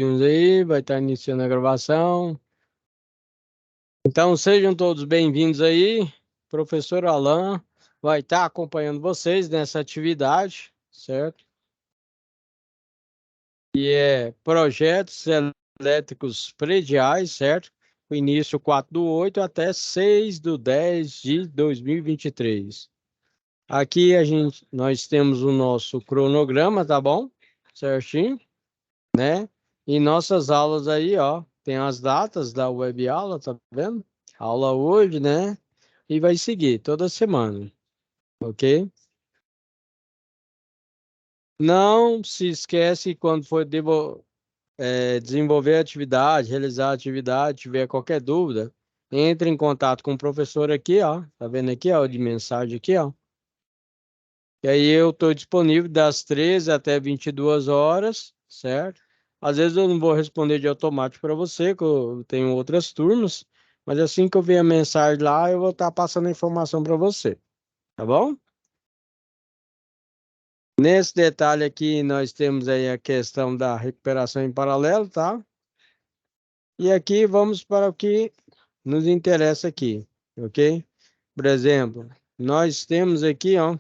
Aí, vai estar iniciando a gravação. Então, sejam todos bem-vindos aí. Professor Alan vai estar acompanhando vocês nessa atividade, certo? Que é projetos elétricos prediais, certo? O início 4/8 até 6/10/2023. Aqui nós temos o nosso cronograma, tá bom? Certinho, né? E nossas aulas aí, ó, tem as datas da web aula, tá vendo? Aula hoje, né? E vai seguir toda semana, ok? Não se esquece quando for desenvolver a atividade, realizar a atividade, tiver qualquer dúvida, entre em contato com o professor aqui, ó. Tá vendo aqui, ó, de mensagem aqui, ó. E aí eu estou disponível das 13 até 22 horas, certo? Às vezes eu não vou responder de automático para você, que eu tenho outras turmas, mas assim que eu ver a mensagem lá, eu vou estar passando a informação para você, tá bom? Nesse detalhe aqui, nós temos aí a questão da recuperação em paralelo, tá? E aqui vamos para o que nos interessa aqui, ok? Por exemplo, nós temos aqui, ó,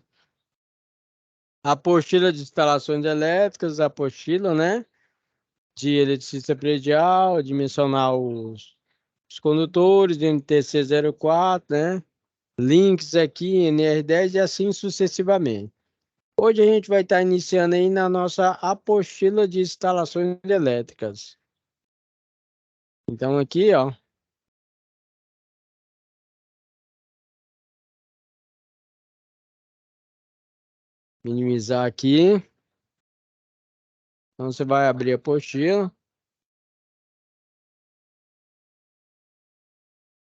a apostila de instalações elétricas, a apostila, né? De eletricista predial, dimensionar os condutores de NTC 04, né? Links aqui, NR10 e assim sucessivamente. Hoje a gente vai estar iniciando aí na nossa apostila de instalações elétricas. Então aqui, ó, minimizar aqui. Então você vai abrir a apostila.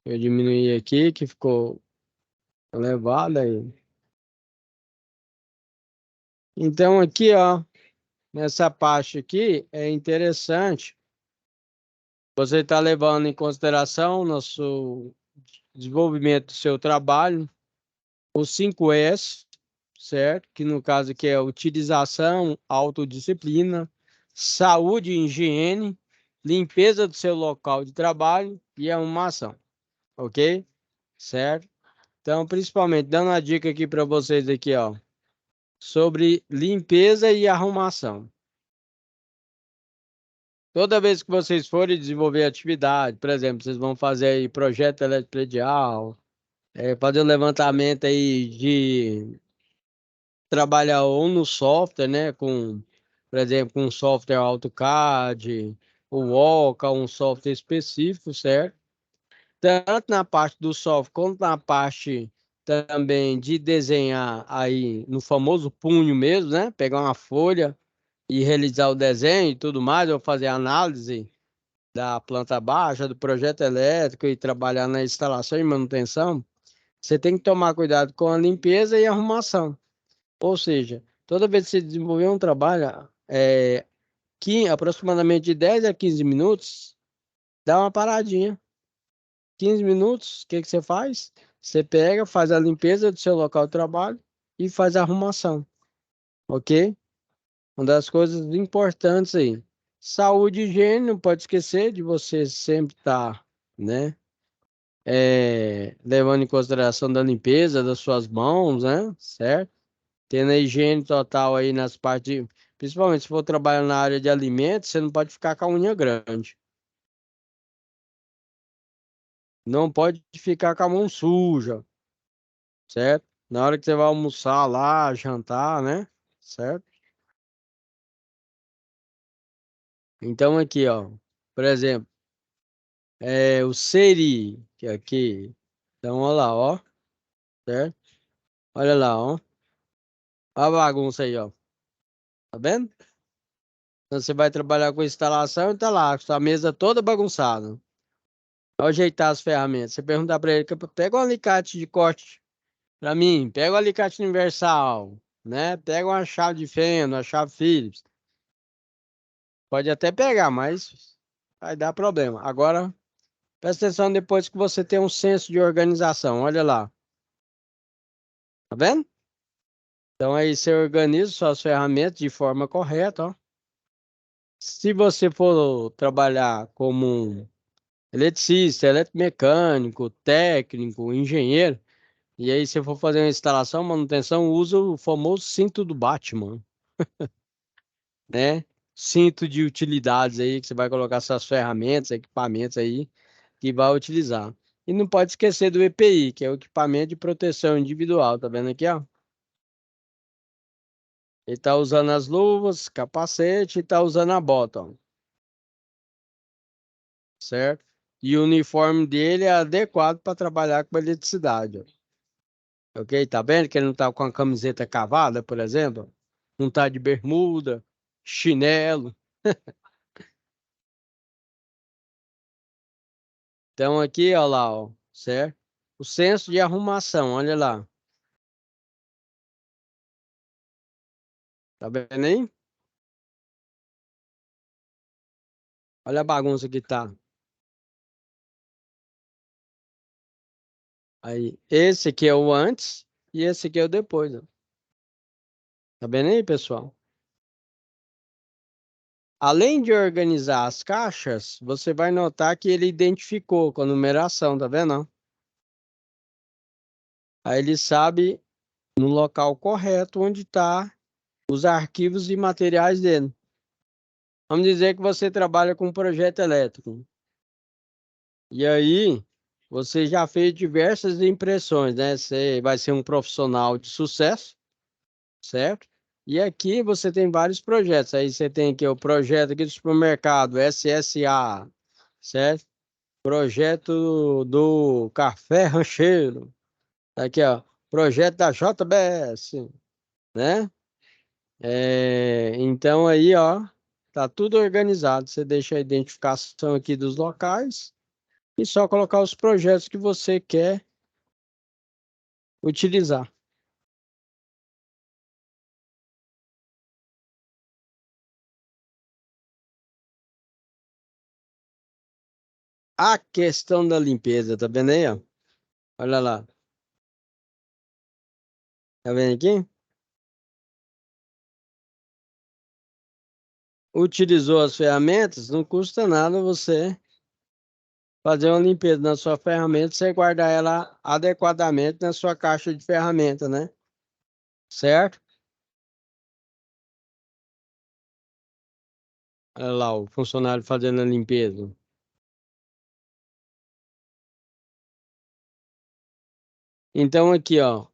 Eu diminuir aqui, que ficou elevado aí. Então aqui, ó, nessa parte aqui é interessante. Você está levando em consideração nosso desenvolvimento do seu trabalho, o 5S, certo? Que no caso aqui é utilização, autodisciplina, saúde e higiene, limpeza do seu local de trabalho e arrumação, ok? Certo? Então, principalmente, dando uma dica aqui para vocês aqui, ó, sobre limpeza e arrumação. Toda vez que vocês forem desenvolver atividade, por exemplo, vocês vão fazer aí projeto eletropredial, fazer um levantamento aí de trabalhar ou no software, né, por exemplo, com um software AutoCAD, o Oca, um software específico, certo? Tanto na parte do software quanto na parte também de desenhar aí no famoso punho mesmo, né? Pegar uma folha e realizar o desenho e tudo mais, ou fazer análise da planta baixa, do projeto elétrico e trabalhar na instalação e manutenção, você tem que tomar cuidado com a limpeza e arrumação. Ou seja, toda vez que você desenvolver um trabalho, aproximadamente de 10 a 15 minutos, dá uma paradinha. 15 minutos, o que que você faz? Você pega, faz a limpeza do seu local de trabalho e faz a arrumação, ok? Uma das coisas importantes aí. Saúde e higiene, não pode esquecer de você sempre estar, né? Levando em consideração da limpeza das suas mãos, né? Certo? Tendo a higiene total aí nas partes, principalmente se for trabalhar na área de alimentos, você não pode ficar com a unha grande. Não pode ficar com a mão suja, certo? Na hora que você vai almoçar lá, jantar, né? Certo? Então aqui, ó, por exemplo, o seri, que é aqui. Então, olha lá, ó, certo? Olha lá, ó. Olha a bagunça aí, ó. Tá vendo? Então você vai trabalhar com instalação e tá lá, com sua mesa toda bagunçada. Ajeitar as ferramentas. Você perguntar para ele, pega um alicate de corte para mim, pega o alicate universal, né? Pega uma chave de fenda, uma chave Phillips. Pode até pegar, mas vai dar problema. Agora, presta atenção depois que você tem um senso de organização. Olha lá, tá vendo? Então aí você organiza suas ferramentas de forma correta, ó. Se você for trabalhar como um eletricista, eletromecânico, técnico, engenheiro, e aí se for fazer uma instalação, manutenção, usa o famoso cinto do Batman, né? Cinto de utilidades aí, que você vai colocar suas ferramentas, equipamentos aí, que vai utilizar. E não pode esquecer do EPI, que é o equipamento de proteção individual, tá vendo aqui, ó? Ele tá usando as luvas, capacete e tá usando a bota, ó, certo? E o uniforme dele é adequado para trabalhar com eletricidade, ó. Ok? Tá vendo que ele não tá com a camiseta cavada, por exemplo? Não tá de bermuda, chinelo. Então aqui, ó lá, ó, certo? O senso de arrumação, olha lá. Tá vendo aí? Olha a bagunça que tá. Aí, esse aqui é o antes e esse aqui é o depois, ó. Tá vendo aí, pessoal? Além de organizar as caixas, você vai notar que ele identificou com a numeração, tá vendo? Ó? Aí ele sabe no local correto onde está os arquivos e materiais dele. Vamos dizer que você trabalha com um projeto elétrico. E aí, você já fez diversas impressões, né? Você vai ser um profissional de sucesso, certo? E aqui você tem vários projetos. Aí você tem aqui o projeto aqui do supermercado, SSA, certo? Projeto do Café Rancheiro. Aqui, ó. Projeto da JBS, né? Então aí, ó, tá tudo organizado. Você deixa a identificação aqui dos locais e só colocar os projetos que você quer utilizar. A questão da limpeza, tá vendo aí, ó? Olha lá. Tá vendo aqui? Utilizou as ferramentas, não custa nada você fazer uma limpeza na sua ferramenta, você guardar ela adequadamente na sua caixa de ferramenta, né? Certo? Olha lá, o funcionário fazendo a limpeza. Então, aqui, ó, o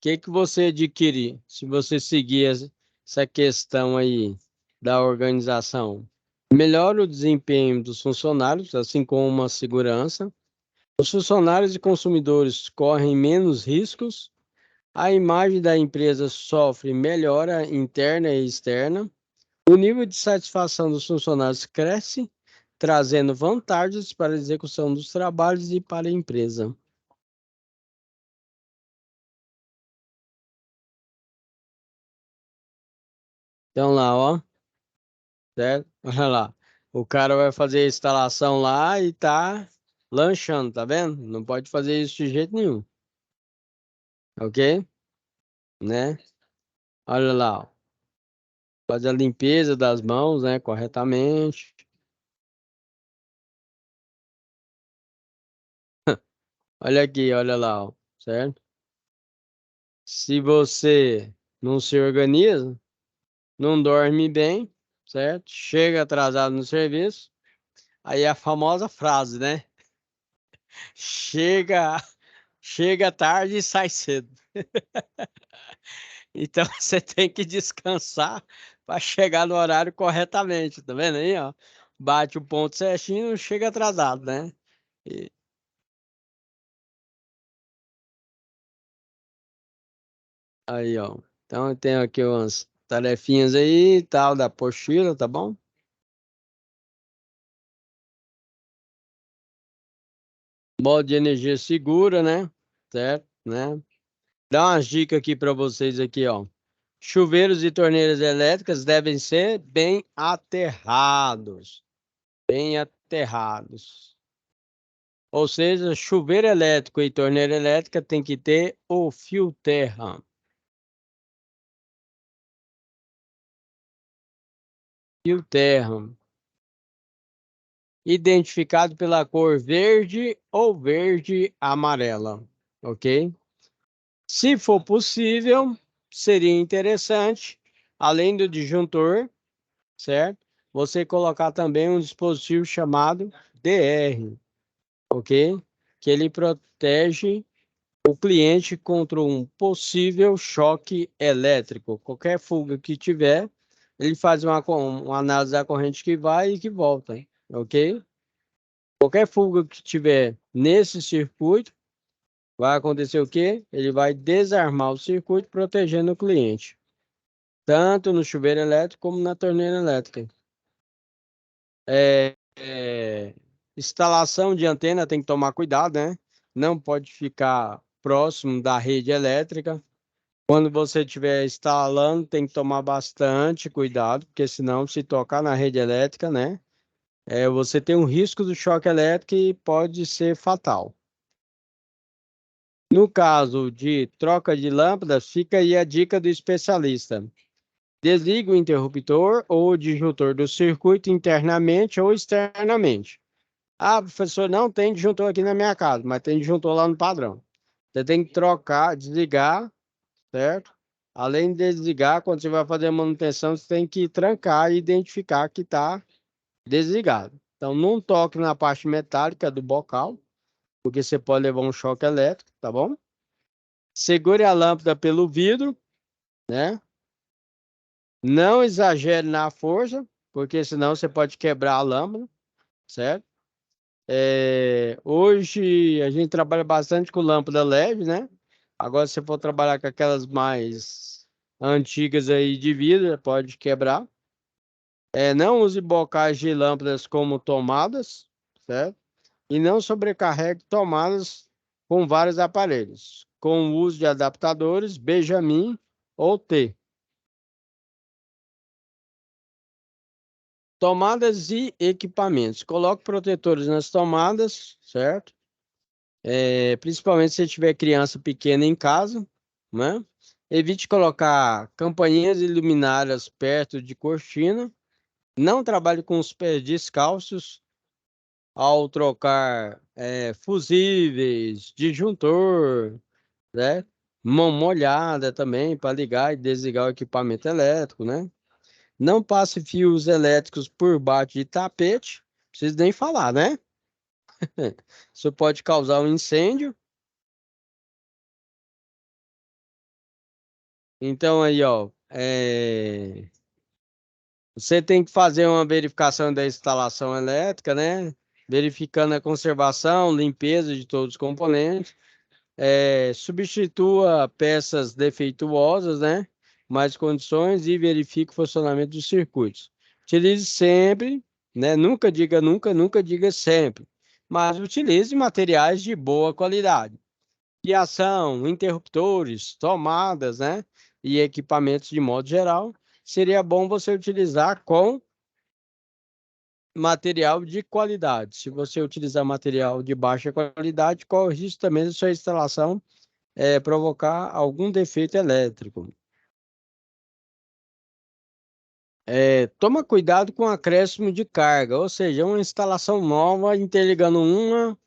que que você adquirir se você seguir essa questão aí da organização? Melhora o desempenho dos funcionários, assim como uma segurança. Os funcionários e consumidores correm menos riscos. A imagem da empresa sofre melhora interna e externa. O nível de satisfação dos funcionários cresce, trazendo vantagens para a execução dos trabalhos e para a empresa. Então lá, ó, certo? Olha lá. O cara vai fazer a instalação lá e tá lanchando, tá vendo? Não pode fazer isso de jeito nenhum, ok? Né? Olha lá, ó. Fazer a limpeza das mãos, né, corretamente. Olha aqui, olha lá, ó, certo? Se você não se organiza, não dorme bem, certo? Chega atrasado no serviço, aí é a famosa frase, né? Chega, chega tarde e sai cedo. Então você tem que descansar para chegar no horário corretamente, tá vendo aí, ó? Bate o ponto certinho, não chega atrasado, né? E- Aí, ó. Então eu tenho aqui umas tarefinhas aí, e tal, da apostila, tá bom? Modo de energia segura, né? Certo, né? Dá umas dicas aqui para vocês aqui, ó. Chuveiros e torneiras elétricas devem ser bem aterrados. Bem aterrados. Ou seja, chuveiro elétrico e torneira elétrica tem que ter o fio terra. fio terra, identificado pela cor verde ou verde amarela, ok? Se for possível, seria interessante, além do disjuntor, certo? Você colocar também um dispositivo chamado DR, ok? Que ele protege o cliente contra um possível choque elétrico. Qualquer fuga que tiver, ele faz uma análise da corrente que vai e que volta, ok? Qualquer fuga que tiver nesse circuito, vai acontecer o quê? Ele vai desarmar o circuito, protegendo o cliente, tanto no chuveiro elétrico como na torneira elétrica. Instalação de antena tem que tomar cuidado, né? Não pode ficar próximo da rede elétrica. Quando você estiver instalando, tem que tomar bastante cuidado, porque senão, se tocar na rede elétrica, né? Você tem um risco do choque elétrico e pode ser fatal. No caso de troca de lâmpadas, fica aí a dica do especialista. Desliga o interruptor ou o disjuntor do circuito internamente ou externamente. Ah, professor, não tem disjuntor aqui na minha casa, mas tem disjuntor lá no padrão. Você tem que trocar, desligar, certo? Além de desligar, quando você vai fazer a manutenção, você tem que trancar e identificar que está desligado. Então, não toque na parte metálica do bocal, porque você pode levar um choque elétrico, tá bom? Segure a lâmpada pelo vidro, né? Não exagere na força, porque senão você pode quebrar a lâmpada, certo? Hoje a gente trabalha bastante com lâmpada LED, né? Agora, se você for trabalhar com aquelas mais antigas aí de vidro, pode quebrar. Não use bocais de lâmpadas como tomadas, certo? E não sobrecarregue tomadas com vários aparelhos, com o uso de adaptadores Benjamin ou T. Tomadas e equipamentos. Coloque protetores nas tomadas, certo? Principalmente se tiver criança pequena em casa, né? Evite colocar campainhas e luminárias perto de cortina. Não trabalhe com os pés descalços ao trocar fusíveis, disjuntor, né? Mão molhada também para ligar e desligar o equipamento elétrico, né? Não passe fios elétricos por baixo de tapete, preciso nem falar, né? Isso pode causar um incêndio. Então aí, ó, você tem que fazer uma verificação da instalação elétrica, né? Verificando a conservação, limpeza de todos os componentes. Substitua peças defeituosas, né? Mais condições e verifique o funcionamento dos circuitos. Utilize sempre, né? Nunca diga nunca, nunca diga sempre. Mas utilize materiais de boa qualidade. Fiação, interruptores, tomadas, né? E equipamentos de modo geral. Seria bom você utilizar com material de qualidade. Se você utilizar material de baixa qualidade, corre o risco também da sua instalação provocar algum defeito elétrico. Toma cuidado com o acréscimo de carga, ou seja, uma instalação nova interligando uma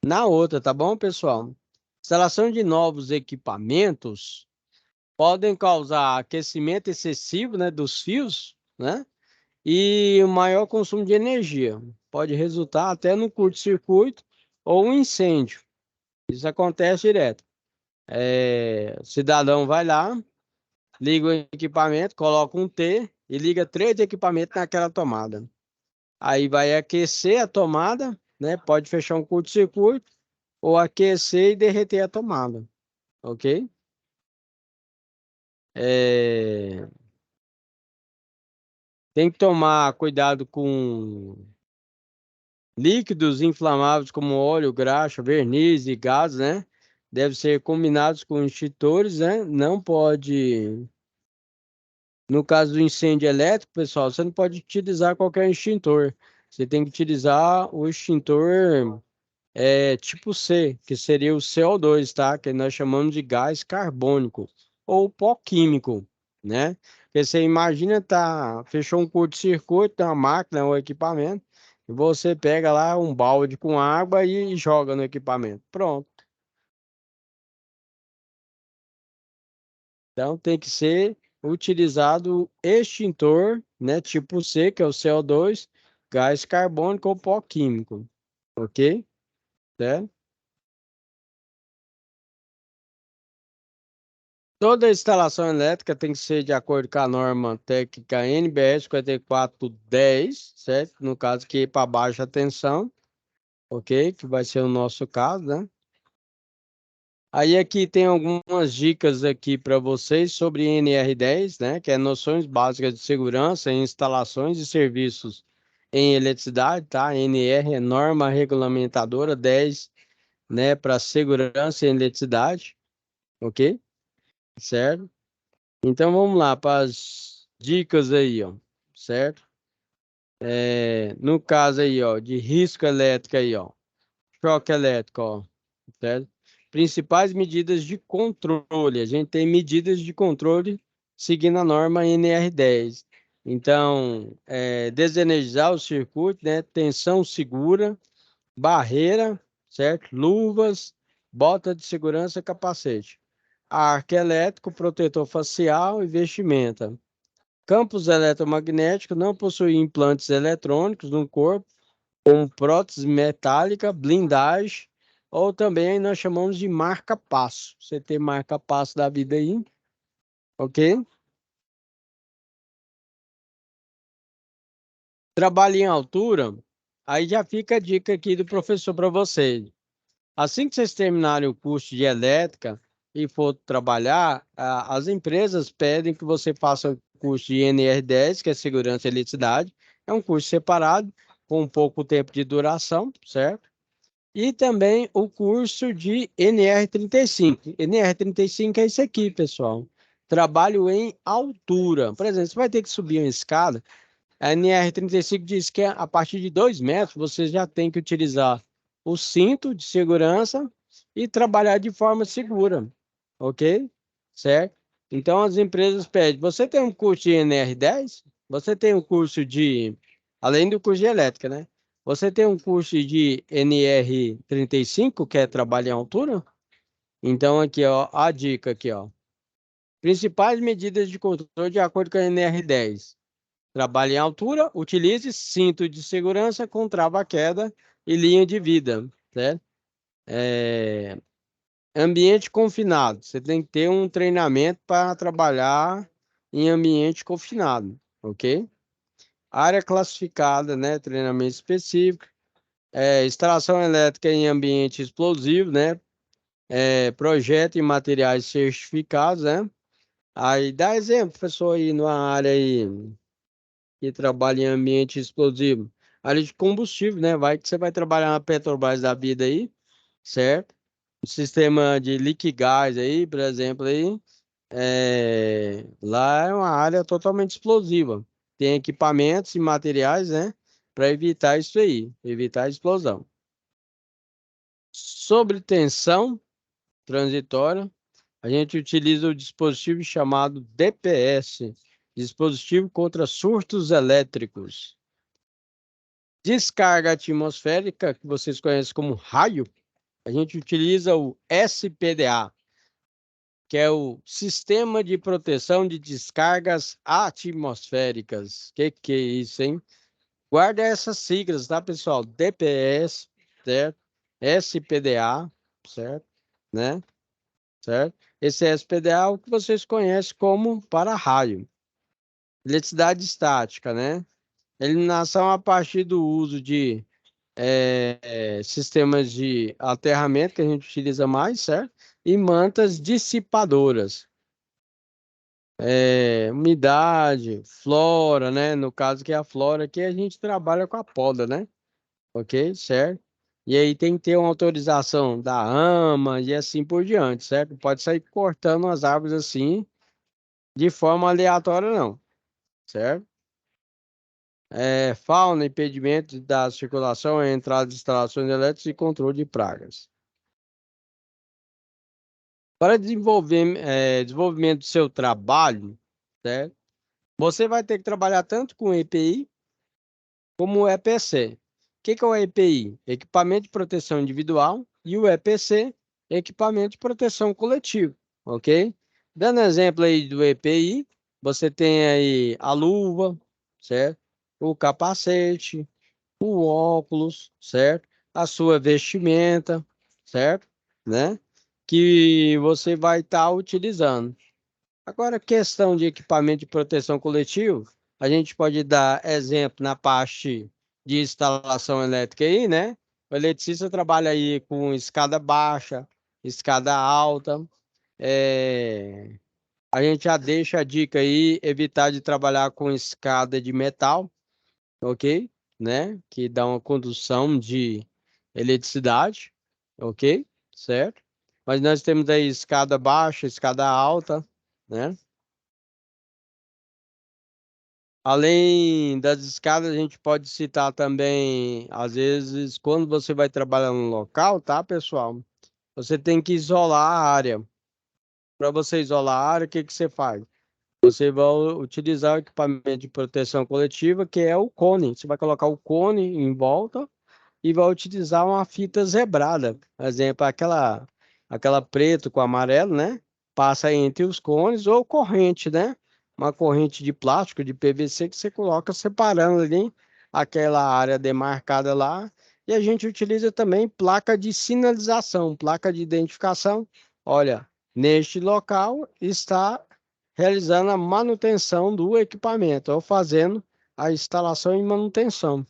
na outra, tá bom, pessoal? Instalação de novos equipamentos podem causar aquecimento excessivo, né, dos fios, né? E o maior consumo de energia. Pode resultar até no curto-circuito ou um incêndio. Isso acontece direto. O cidadão vai lá, liga o equipamento, coloca um T e liga 3 equipamentos naquela tomada. Aí vai aquecer a tomada, né? Pode fechar um curto-circuito ou aquecer e derreter a tomada, ok? É, Tem que tomar cuidado com líquidos inflamáveis como óleo, graxa, verniz e gás, né? Deve ser combinados com extintores, né? Não pode. No caso do incêndio elétrico, pessoal, você não pode utilizar qualquer extintor. Você tem que utilizar o extintor tipo C, que seria o CO2, tá? Que nós chamamos de gás carbônico ou pó químico. né? Porque você imagina, tá, fechou um curto-circuito na máquina, um equipamento, e você pega lá um balde com água e joga no equipamento. Pronto. Então tem que ser utilizado extintor, né? Tipo C, que é o CO2, gás carbônico ou pó químico, ok? Certo? Toda instalação elétrica tem que ser de acordo com a norma técnica NBS 5410, certo? No caso que para baixa tensão, ok? Que vai ser o nosso caso, né? Aí aqui tem algumas dicas aqui para vocês sobre NR10, né? Que é noções básicas de segurança em instalações e serviços em eletricidade, tá? NR é norma regulamentadora 10, né? Para segurança em eletricidade, ok? Certo? Então vamos lá para as dicas aí, ó, certo? No caso aí, ó, de risco elétrico aí, ó, choque elétrico, ó, certo? Principais medidas de controle. A gente tem medidas de controle seguindo a norma NR10. Então, desenergizar o circuito, né? Tensão segura, barreira, certo? Luvas, bota de segurança, capacete. Arco elétrico, protetor facial e vestimenta. Campos eletromagnéticos não possuem implantes eletrônicos no corpo, como prótese metálica, blindagem, ou também nós chamamos de marca-passo. Você tem marca-passo da vida aí, ok? Trabalho em altura, aí já fica a dica aqui do professor para vocês. Assim que vocês terminarem o curso de elétrica e for trabalhar, as empresas pedem que você faça o curso de NR10, que é Segurança e Eletricidade. É um curso separado, com pouco tempo de duração, certo? E também o curso de NR35. NR35 é isso aqui, pessoal. Trabalho em altura. Por exemplo, você vai ter que subir uma escada. A NR35 diz que a partir de 2 metros você já tem que utilizar o cinto de segurança e trabalhar de forma segura, ok? Certo? Então as empresas pedem, você tem um curso de NR10? Você tem um curso de, além do curso de elétrica, né? Você tem um curso de NR35, que é trabalho em altura? Então aqui, ó, a dica aqui, ó. Principais medidas de controle de acordo com a NR10. Trabalhe em altura, utilize cinto de segurança com trava-queda e linha de vida, certo? Ambiente confinado. Você tem que ter um treinamento para trabalhar em ambiente confinado, ok? Área classificada, né? Treinamento específico. Instalação elétrica em ambiente explosivo, né? Projeto e materiais certificados, né? Aí dá exemplo, pessoal, aí numa área aí que trabalha em ambiente explosivo. Área de combustível, né? Vai que você vai trabalhar na Petrobras da vida aí, certo? O sistema de liquigás aí, por exemplo, aí, lá é uma área totalmente explosiva. Tem equipamentos e materiais, né? Para evitar isso aí, evitar a explosão. Sobre tensão transitória, a gente utiliza o dispositivo chamado DPS, dispositivo contra surtos elétricos. Descarga atmosférica, que vocês conhecem como raio, a gente utiliza o SPDA, que é o Sistema de Proteção de Descargas Atmosféricas. Que é isso, hein? Guarda essas siglas, tá, pessoal? DPS, certo? SPDA, certo? Né? Certo? Esse SPDA é o que vocês conhecem como para-raio. Eletricidade estática, né? Eliminação a partir do uso de sistemas de aterramento que a gente utiliza mais, certo? E mantas dissipadoras. Umidade, flora, né? No caso que é a flora, que a gente trabalha com a poda, né? Ok? Certo? E aí tem que ter uma autorização da AMA e assim por diante, certo? Não pode sair cortando as árvores assim de forma aleatória, não, certo? Fauna, impedimento da circulação, entrada de instalações elétricas e controle de pragas. Para desenvolver, desenvolvimento do seu trabalho, certo? Você vai ter que trabalhar tanto com EPI como o EPC. O que que é o EPI? Equipamento de proteção individual, e o EPC, equipamento de proteção coletivo, ok? Dando exemplo aí do EPI, você tem aí a luva, certo? O capacete, o óculos, certo? A sua vestimenta, certo? Né? Que você vai estar utilizando. Agora, questão de equipamento de proteção coletivo, a gente pode dar exemplo na parte de instalação elétrica aí, né? O eletricista trabalha aí com escada baixa, escada alta. A gente já deixa a dica aí, evitar de trabalhar com escada de metal, ok? Né? Que dá uma condução de eletricidade, ok? Certo? Mas nós temos aí escada baixa, escada alta, né? Além das escadas, a gente pode citar também, às vezes, quando você vai trabalhar no local, tá, pessoal? Você tem que isolar a área. Para você isolar a área, o que que você faz? Você vai utilizar o equipamento de proteção coletiva, que é o cone. Você vai colocar o cone em volta e vai utilizar uma fita zebrada. Por exemplo, aquela preto com amarelo, né? Passa entre os cones ou corrente, né? Uma corrente de plástico, de PVC, que você coloca separando ali aquela área demarcada lá. E a gente utiliza também placa de sinalização, placa de identificação. Olha, neste local está realizando a manutenção do equipamento, ou fazendo a instalação e manutenção.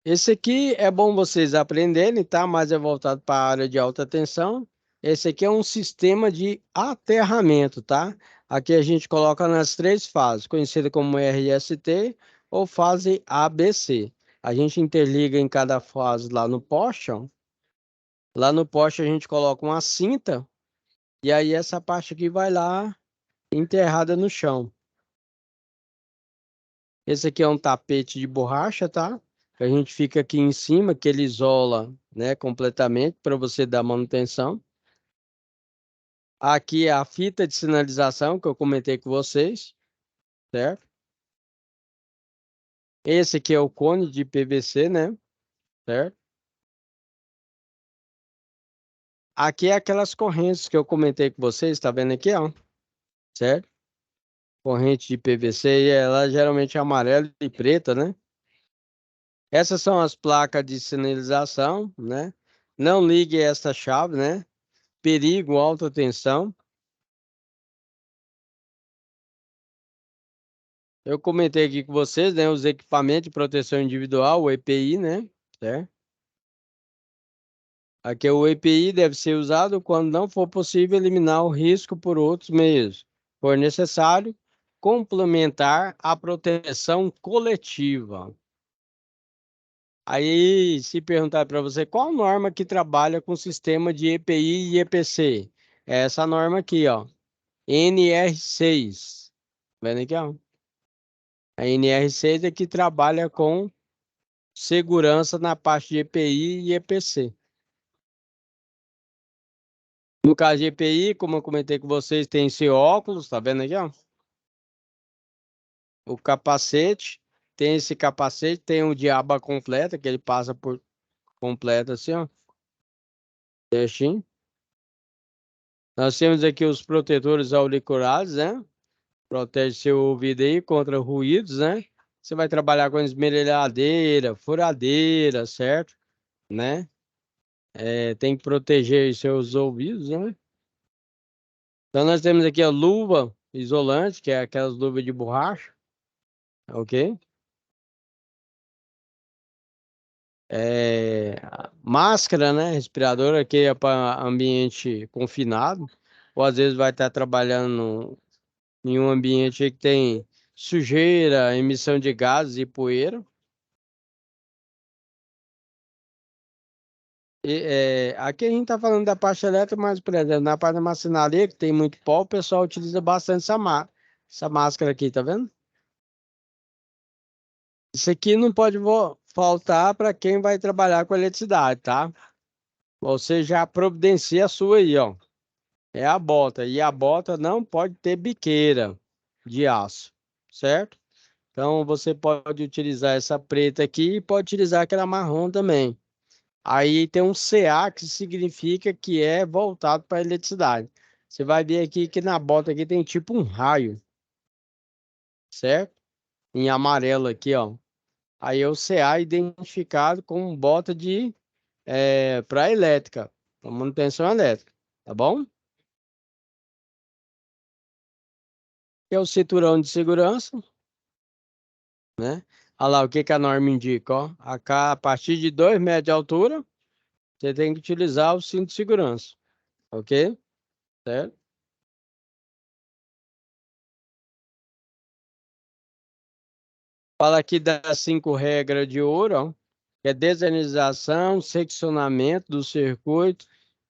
Esse aqui é bom vocês aprenderem, tá? Mas é voltado para a área de alta tensão. Esse aqui é um sistema de aterramento, tá? Aqui a gente coloca nas três fases, conhecida como RST ou fase ABC. A gente interliga em cada fase lá no poste, ó. Lá no poste a gente coloca uma cinta e aí essa parte aqui vai lá enterrada no chão. Esse aqui é um tapete de borracha, tá? Que a gente fica aqui em cima, que ele isola, né, completamente para você dar manutenção. Aqui é a fita de sinalização que eu comentei com vocês, certo? Esse aqui é o cone de PVC, né? Certo? Aqui é aquelas correntes que eu comentei com vocês, tá vendo aqui, ó? Certo? Corrente de PVC, e ela geralmente é amarela e preta, né? Essas são as placas de sinalização, né? Não ligue esta chave, né? Perigo, alta tensão. Eu comentei aqui com vocês, né, os equipamentos de proteção individual, o EPI, né? Certo? Aqui o EPI deve ser usado quando não for possível eliminar o risco por outros meios. For necessário, complementar a proteção coletiva. Aí, se perguntar para você qual norma que trabalha com sistema de EPI e EPC? É essa norma aqui, ó, NR6. Vendo aqui, ó? A NR6 é que trabalha com segurança na parte de EPI e EPC. No caso de EPI, como eu comentei com vocês, tem esse óculos, tá vendo aqui, ó? O capacete, tem esse capacete, tem o de aba completa, que ele passa por completo assim, ó. Certinho. Nós temos aqui os protetores auriculares, né? Protege seu ouvido aí contra ruídos, né? Você vai trabalhar com esmerilhadeira, furadeira, certo? Né? Tem que proteger os seus ouvidos, né? Então nós temos aqui a luva isolante, que é aquelas luvas de borracha, ok? Máscara, né? Respirador aqui é para ambiente confinado, ou às vezes vai estar trabalhando em um ambiente aí que tem sujeira, emissão de gases e poeira. Aqui a gente está falando da parte elétrica, mas, por exemplo, na parte da marcenaria, que tem muito pó, o pessoal utiliza bastante essa máscara aqui, tá vendo? Isso aqui não pode faltar para quem vai trabalhar com eletricidade, tá? Você já providencia a sua aí, ó. é a bota. E a bota não pode ter biqueira de aço, certo? Então você pode utilizar essa preta aqui e pode utilizar aquela marrom também. Aí tem um CA que significa que é voltado para eletricidade. Você vai ver aqui que na bota aqui tem tipo um raio, certo? Em amarelo aqui, ó. Aí é o CA identificado como bota de para elétrica, para manutenção elétrica, tá bom? Que é o cinturão de segurança, né? Olha lá o que que a norma indica, ó. A partir de 2 metros de altura, você tem que utilizar o cinto de segurança, ok? Certo? Fala aqui das 5 regras de ouro, ó, que é desenerização, seccionamento do circuito,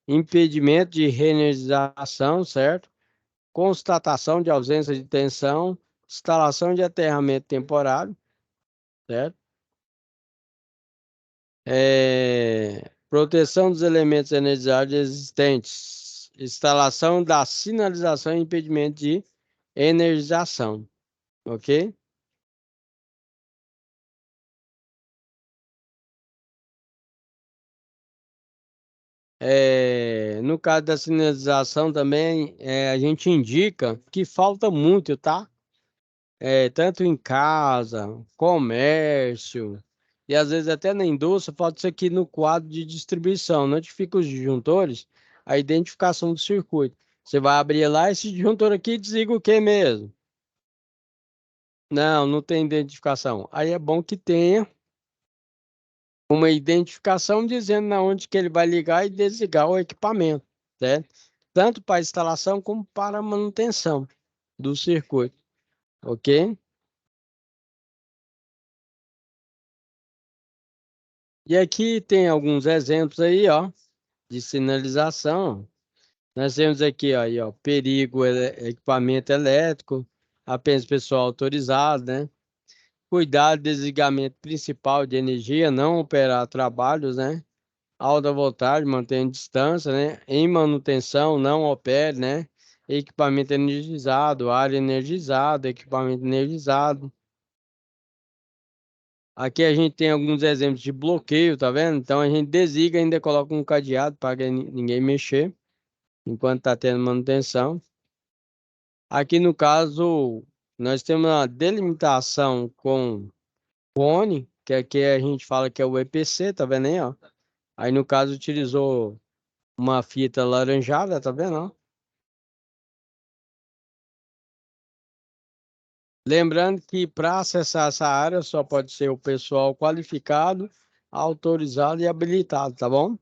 impedimento de reenergização, certo? Constatação de ausência de tensão, instalação de aterramento temporário, certo? Proteção dos elementos energizados existentes, instalação da sinalização e impedimento de energização, ok? No caso da sinalização também, a gente indica que falta muito, tá? Tanto em casa, comércio, e às vezes até na indústria, falta isso aqui no quadro de distribuição. Notifica os disjuntores a identificação do circuito. Você vai abrir lá, esse disjuntor aqui desliga o que mesmo? Não, não tem identificação. Aí é bom que tenha uma identificação dizendo na onde que ele vai ligar e desligar o equipamento, certo? Tanto para instalação como para manutenção do circuito, ok? E aqui tem alguns exemplos aí, ó, de sinalização. Nós temos aqui, ó, aí, ó, perigo, equipamento elétrico, apenas pessoal autorizado, né? Cuidado, desligamento principal de energia, não operar trabalhos, né? Alta voltagem, mantenha distância, né? Em manutenção, não opere, né? Equipamento energizado, área energizada, equipamento energizado. Aqui a gente tem alguns exemplos de bloqueio, tá vendo? Então a gente desliga e ainda coloca um cadeado para ninguém mexer enquanto está tendo manutenção. Aqui no caso, nós temos uma delimitação com cone, que aqui a gente fala que é o EPC, tá vendo aí, ó? Aí no caso utilizou uma fita laranjada, tá vendo, ó? Lembrando que para acessar essa área só pode ser o pessoal qualificado, autorizado e habilitado, tá bom?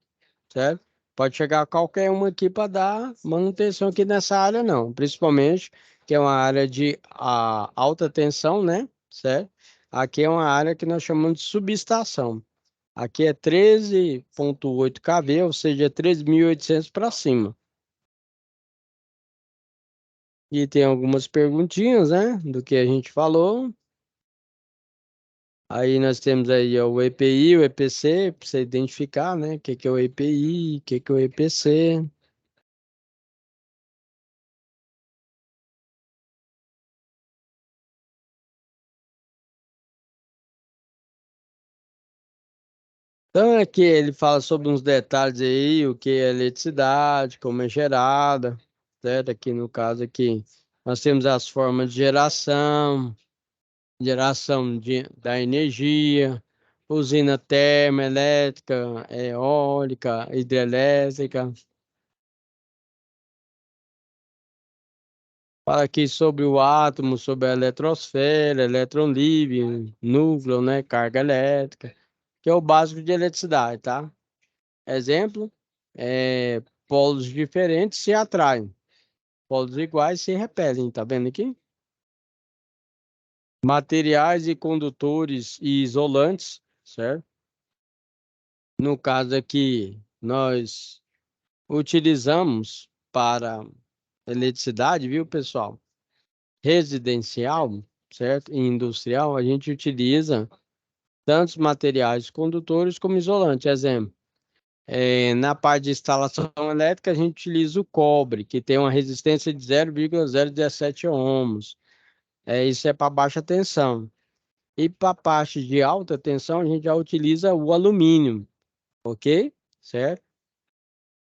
Certo? Pode chegar qualquer um aqui para dar manutenção aqui nessa área, não. Principalmente que é uma área de alta tensão, né? Certo? Aqui é uma área que nós chamamos de subestação. Aqui é 13,8 kV, ou seja, 13.800 para cima. E tem algumas perguntinhas, né? Do que a gente falou. Aí nós temos aí ó, o EPI, o EPC, para você identificar, né? O que que é o EPI, o que que é o EPC. Então aqui ele fala sobre uns detalhes aí, o que é eletricidade, como é gerada, certo? Aqui no caso aqui, nós temos as formas de geração, da energia, usina termoelétrica, eólica, hidrelétrica. Fala aqui sobre o átomo, sobre a eletrosfera, elétron livre, núcleo, né, carga elétrica, que é o básico de eletricidade, tá? Exemplo, polos diferentes se atraem, polos iguais se repelem, tá vendo aqui? Materiais e condutores e isolantes, certo? No caso aqui, nós utilizamos para eletricidade, viu, pessoal? Residencial, certo? E industrial, a gente utiliza tantos materiais condutores como isolantes. Exemplo, Na parte de instalação elétrica, a gente utiliza o cobre, que tem uma resistência de 0,017 ohms. Isso é para baixa tensão. E para a parte de alta tensão, a gente já utiliza o alumínio, ok? Certo?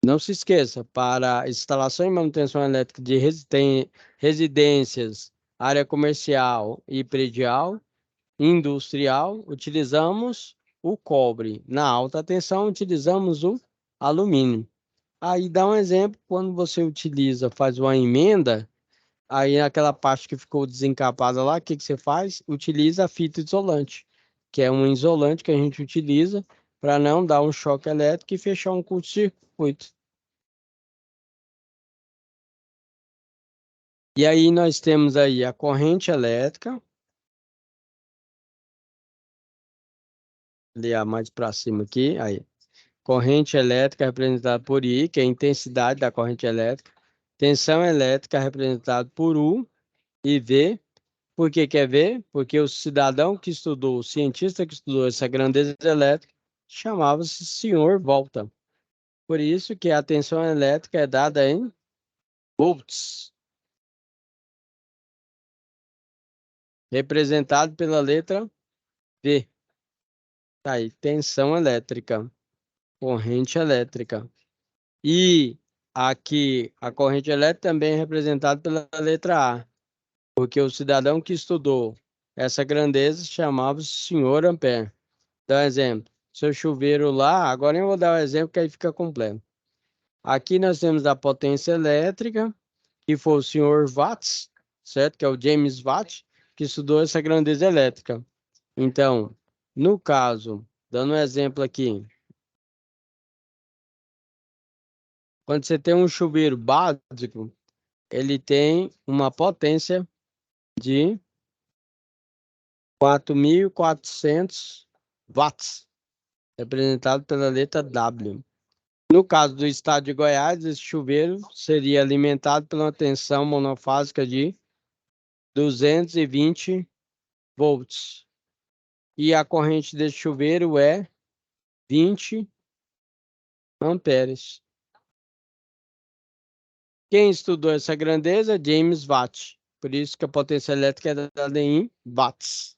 Não se esqueça, para instalação e manutenção elétrica de residências, área comercial e predial, industrial, utilizamos o cobre. Na alta tensão, utilizamos o alumínio. Aí dá um exemplo, quando você utiliza, faz uma emenda, aí naquela parte que ficou desencapada lá, o que que você faz? Utiliza a fita isolante, que é um isolante que a gente utiliza para não dar um choque elétrico e fechar um curto-circuito. E aí nós temos aí a corrente elétrica, ali mais para cima aqui, aí. Corrente elétrica representada por I, que é a intensidade da corrente elétrica. Tensão elétrica representada por U e V. Por que quer ver? Porque o cidadão que estudou, o cientista que estudou essa grandeza elétrica, chamava-se Senhor Volta. Por isso que a tensão elétrica é dada em volts, representado pela letra V. Tá aí, tensão elétrica, corrente elétrica. E aqui a corrente elétrica também é representada pela letra A, porque o cidadão que estudou essa grandeza chamava-se Senhor Ampère. Dá um exemplo. Seu chuveiro lá, agora eu vou dar um exemplo que aí fica completo. Aqui nós temos a potência elétrica, que foi o senhor Watts, certo? Que é o James Watt, que estudou essa grandeza elétrica. Então, no caso, dando um exemplo aqui, quando você tem um chuveiro básico, ele tem uma potência de 4.400 watts, representado pela letra W. No caso do estado de Goiás, esse chuveiro seria alimentado por uma tensão monofásica de 220 volts. E a corrente desse chuveiro é 20 amperes. Quem estudou essa grandeza? James Watt. Por isso que a potência elétrica é dada em watts.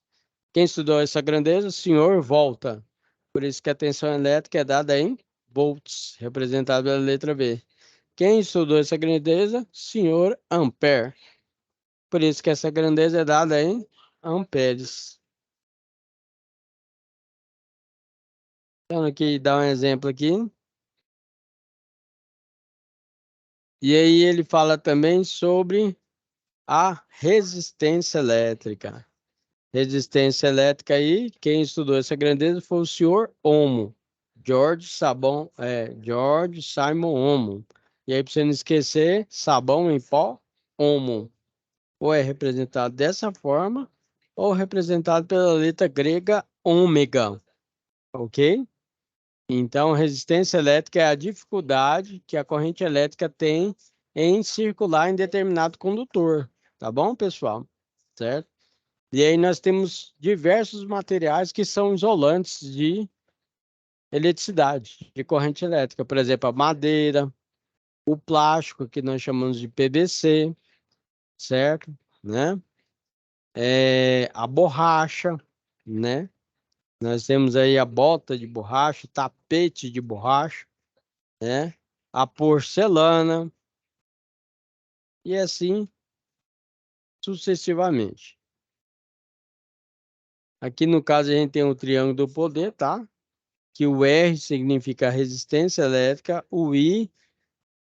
Quem estudou essa grandeza? Senhor Volta. Por isso que a tensão elétrica é dada em volts, representada pela letra B. Quem estudou essa grandeza? Senhor Ampère. Por isso que essa grandeza é dada em amperes. Então, aqui dá um exemplo aqui. E aí ele fala também sobre a resistência elétrica. Resistência elétrica aí, quem estudou essa grandeza foi o senhor Omo. George Simon Omo. E aí, para você não esquecer, sabão em pó, Omo. Ou é representado dessa forma, ou representado pela letra grega ômega. Ok? Então, resistência elétrica é a dificuldade que a corrente elétrica tem em circular em determinado condutor. Tá bom, pessoal? Certo? E aí nós temos diversos materiais que são isolantes de eletricidade, de corrente elétrica. Por exemplo, a madeira, o plástico, que nós chamamos de PVC, certo? Né? A borracha, né? Nós temos aí a bota de borracha, tapete de borracha, né? A porcelana e assim sucessivamente. Aqui no caso a gente tem o triângulo do poder, tá? Que o R significa resistência elétrica, o I,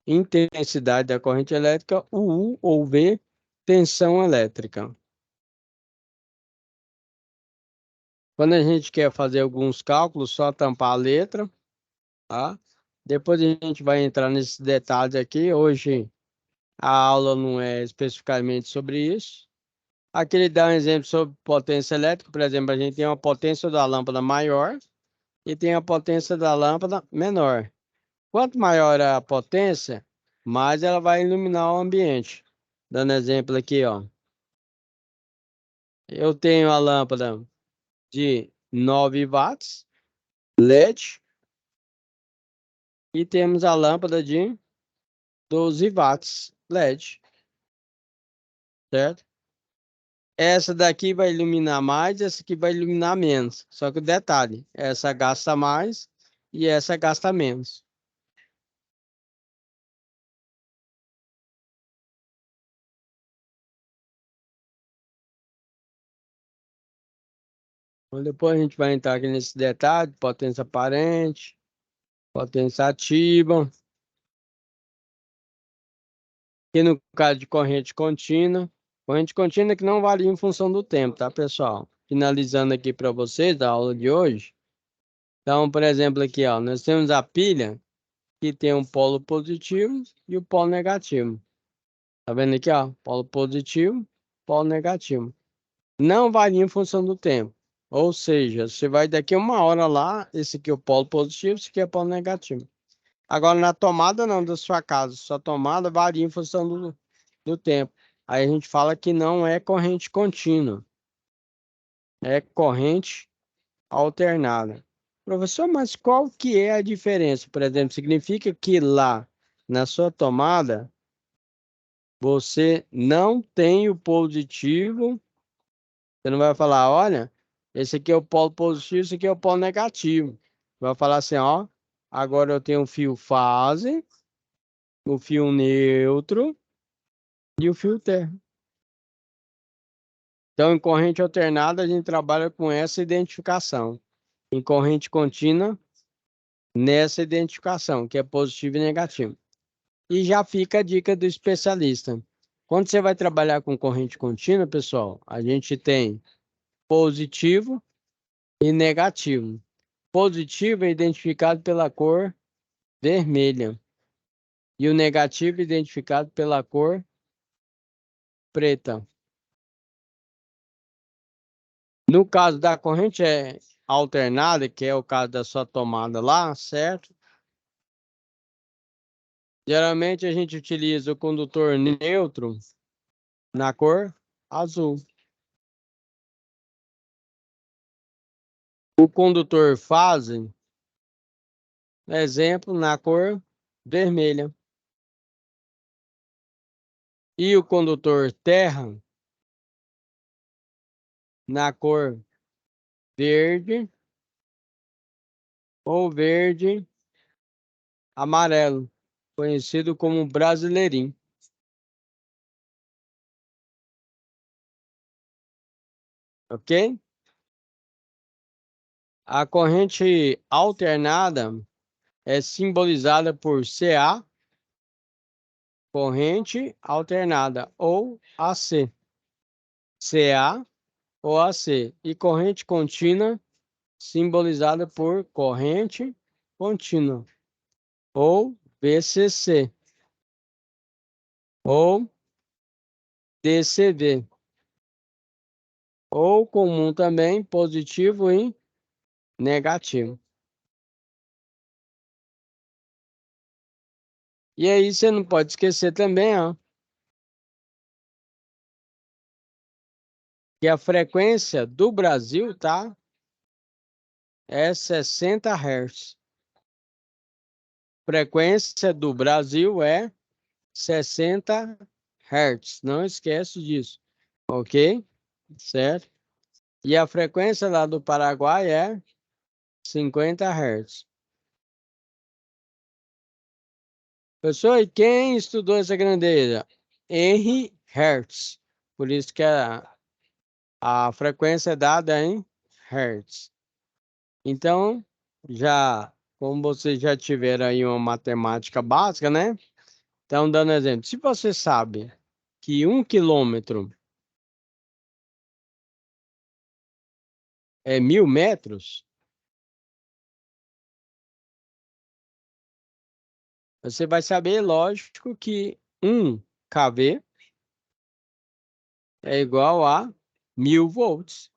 intensidade da corrente elétrica, o U ou V, tensão elétrica. Quando a gente quer fazer alguns cálculos, só tampar a letra, tá? Depois a gente vai entrar nesses detalhes aqui. Hoje a aula não é especificamente sobre isso. Aqui ele dá um exemplo sobre potência elétrica. Por exemplo, a gente tem uma potência da lâmpada maior e tem a potência da lâmpada menor. Quanto maior a potência, mais ela vai iluminar o ambiente. Dando exemplo aqui, ó. Eu tenho a lâmpada de 9 watts LED E temos a lâmpada de 12 watts LED, certo? Essa daqui vai iluminar mais, essa aqui vai iluminar menos. Só que o detalhe, essa gasta mais e essa gasta menos. Então, depois a gente vai entrar aqui nesse detalhe, potência aparente, potência ativa, que no caso de corrente contínua que não varia em função do tempo, tá, pessoal? Finalizando aqui para vocês a aula de hoje. Então, por exemplo, aqui, ó, nós temos a pilha que tem um polo positivo e o polo negativo. Tá vendo aqui, ó? Polo positivo, polo negativo. Não varia em função do tempo. Ou seja, você vai daqui a 1 hora lá, esse aqui é o polo positivo, esse aqui é o polo negativo. Agora, na tomada não da sua casa, sua tomada varia em função do tempo. Aí a gente fala que não é corrente contínua, é corrente alternada. Professor, mas qual que é a diferença? Por exemplo, significa que lá na sua tomada você não tem o positivo. Você não vai falar, olha, esse aqui é o polo positivo, esse aqui é o polo negativo. Vai falar assim, ó, agora eu tenho o fio fase, o fio neutro e o fio terra. Então, em corrente alternada, a gente trabalha com essa identificação. Em corrente contínua, nessa identificação, que é positivo e negativo. E já fica a dica do especialista. Quando você vai trabalhar com corrente contínua, pessoal, a gente tem positivo e negativo. Positivo é identificado pela cor vermelha e o negativo é identificado pela cor preta. No caso da corrente alternada, que é o caso da sua tomada lá, certo? Geralmente a gente utiliza o condutor neutro na cor azul. O condutor fase, exemplo, na cor vermelha. E o condutor terra na cor verde ou verde amarelo, conhecido como brasileirinho, ok? A corrente alternada é simbolizada por CA, corrente alternada, ou AC, CA ou AC, e corrente contínua, simbolizada por corrente contínua, ou VCC, ou DCV, ou comum também, positivo e negativo. E aí você não pode esquecer também, ó, que a frequência do Brasil, tá, é 60 Hz. Frequência do Brasil é 60 Hz. Não esquece disso, ok? Certo? E a frequência lá do Paraguai é 50 Hz. Pessoal, e quem estudou essa grandeza? Henry Hertz. Por isso que a frequência é dada em Hertz. Então, já, como vocês já tiveram aí uma matemática básica, né? Então, dando exemplo, se você sabe que 1 quilômetro é 1000 metros, você vai saber, lógico, que 1 kV é igual a 1000 volts.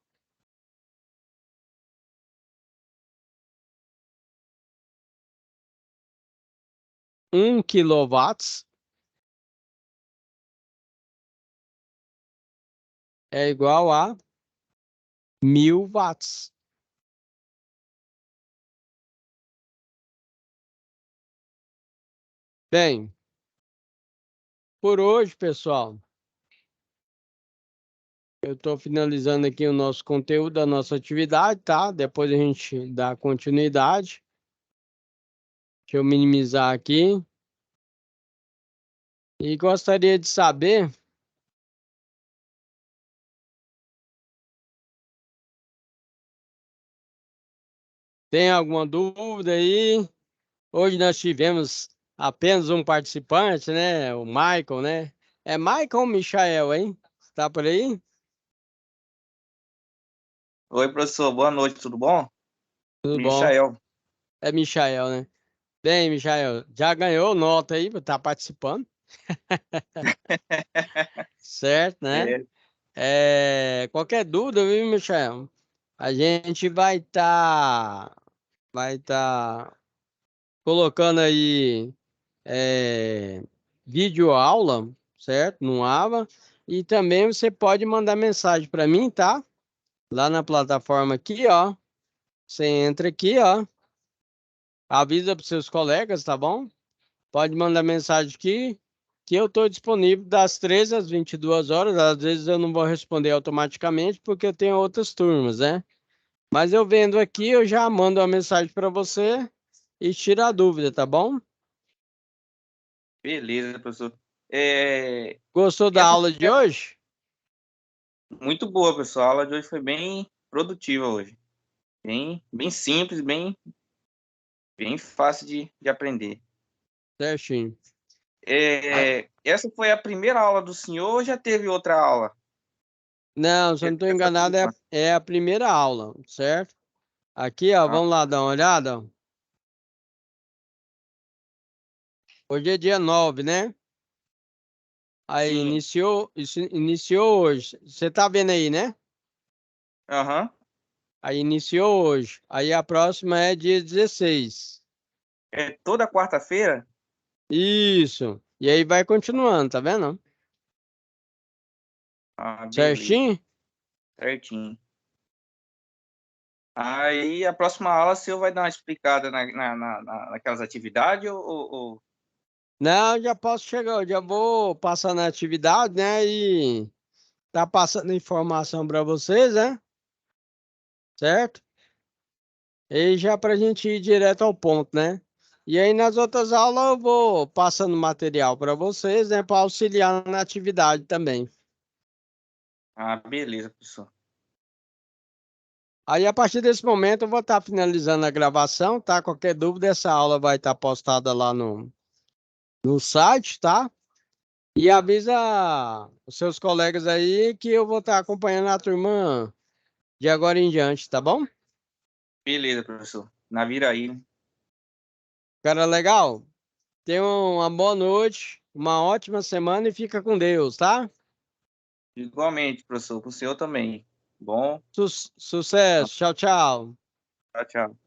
1 kW é igual a 1000 watts. Bem, por hoje, pessoal, eu estou finalizando aqui o nosso conteúdo da nossa atividade, tá? Depois a gente dá continuidade. Deixa eu minimizar aqui. E gostaria de saber, tem alguma dúvida aí? Hoje nós tivemos apenas um participante, né? O Michael, né? É Michael ou Michael, hein? Está por aí? Oi, professor, boa noite, tudo bom? Tudo bom? Michael. É Michael, né? Bem, Michael, já ganhou nota aí para estar participando, certo, né? É, Qualquer dúvida, viu, Michael? A gente vai tá colocando aí vídeo aula, certo? No AVA. E também você pode mandar mensagem para mim, tá? Lá na plataforma aqui, ó. Você entra aqui, ó. Avisa para seus colegas, tá bom? Pode mandar mensagem aqui, que eu estou disponível das 13 às 22 horas. Às vezes eu não vou responder automaticamente, porque eu tenho outras turmas, né? Mas eu vendo aqui, eu já mando uma mensagem para você e tiro a dúvida, tá bom? beleza, professor. É, Gostou da essa aula de hoje? muito boa, pessoal. A aula de hoje foi bem produtiva hoje. Bem simples, bem fácil de aprender. Certinho. Essa foi a primeira aula do senhor ou já teve outra aula? Não, se eu Já não estou teve essa enganado, turma? é a primeira aula, certo? Aqui, ó, Ah, vamos lá dar uma olhada. Ó. Hoje é dia 9, né? Aí sim. iniciou hoje. Você tá vendo aí, né? Aham. Aí iniciou hoje. Aí a próxima é dia 16. É toda quarta-feira? Isso. E aí vai continuando, tá vendo? Ah, beleza. Certinho? Certinho. Aí a próxima aula o senhor vai dar uma explicada naquelas atividades ou... Não, já posso chegar, eu já vou passar na atividade, né? E tá passando informação para vocês, né? Certo? E já para a gente ir direto ao ponto, né? E aí nas outras aulas eu vou passando material para vocês, né? Para auxiliar na atividade também. Ah, beleza, professor. Aí a partir desse momento eu vou estar finalizando a gravação, tá? Qualquer dúvida, essa aula vai estar postada lá no site, tá? E avisa os seus colegas aí que eu vou estar acompanhando a turma de agora em diante, tá bom? Beleza, professor. Navira aí. Cara, legal? Tenha uma boa noite, uma ótima semana e fica com Deus, tá? Igualmente, professor. Para o senhor também. Bom. Sucesso. Tchau, tchau. Tchau, tchau.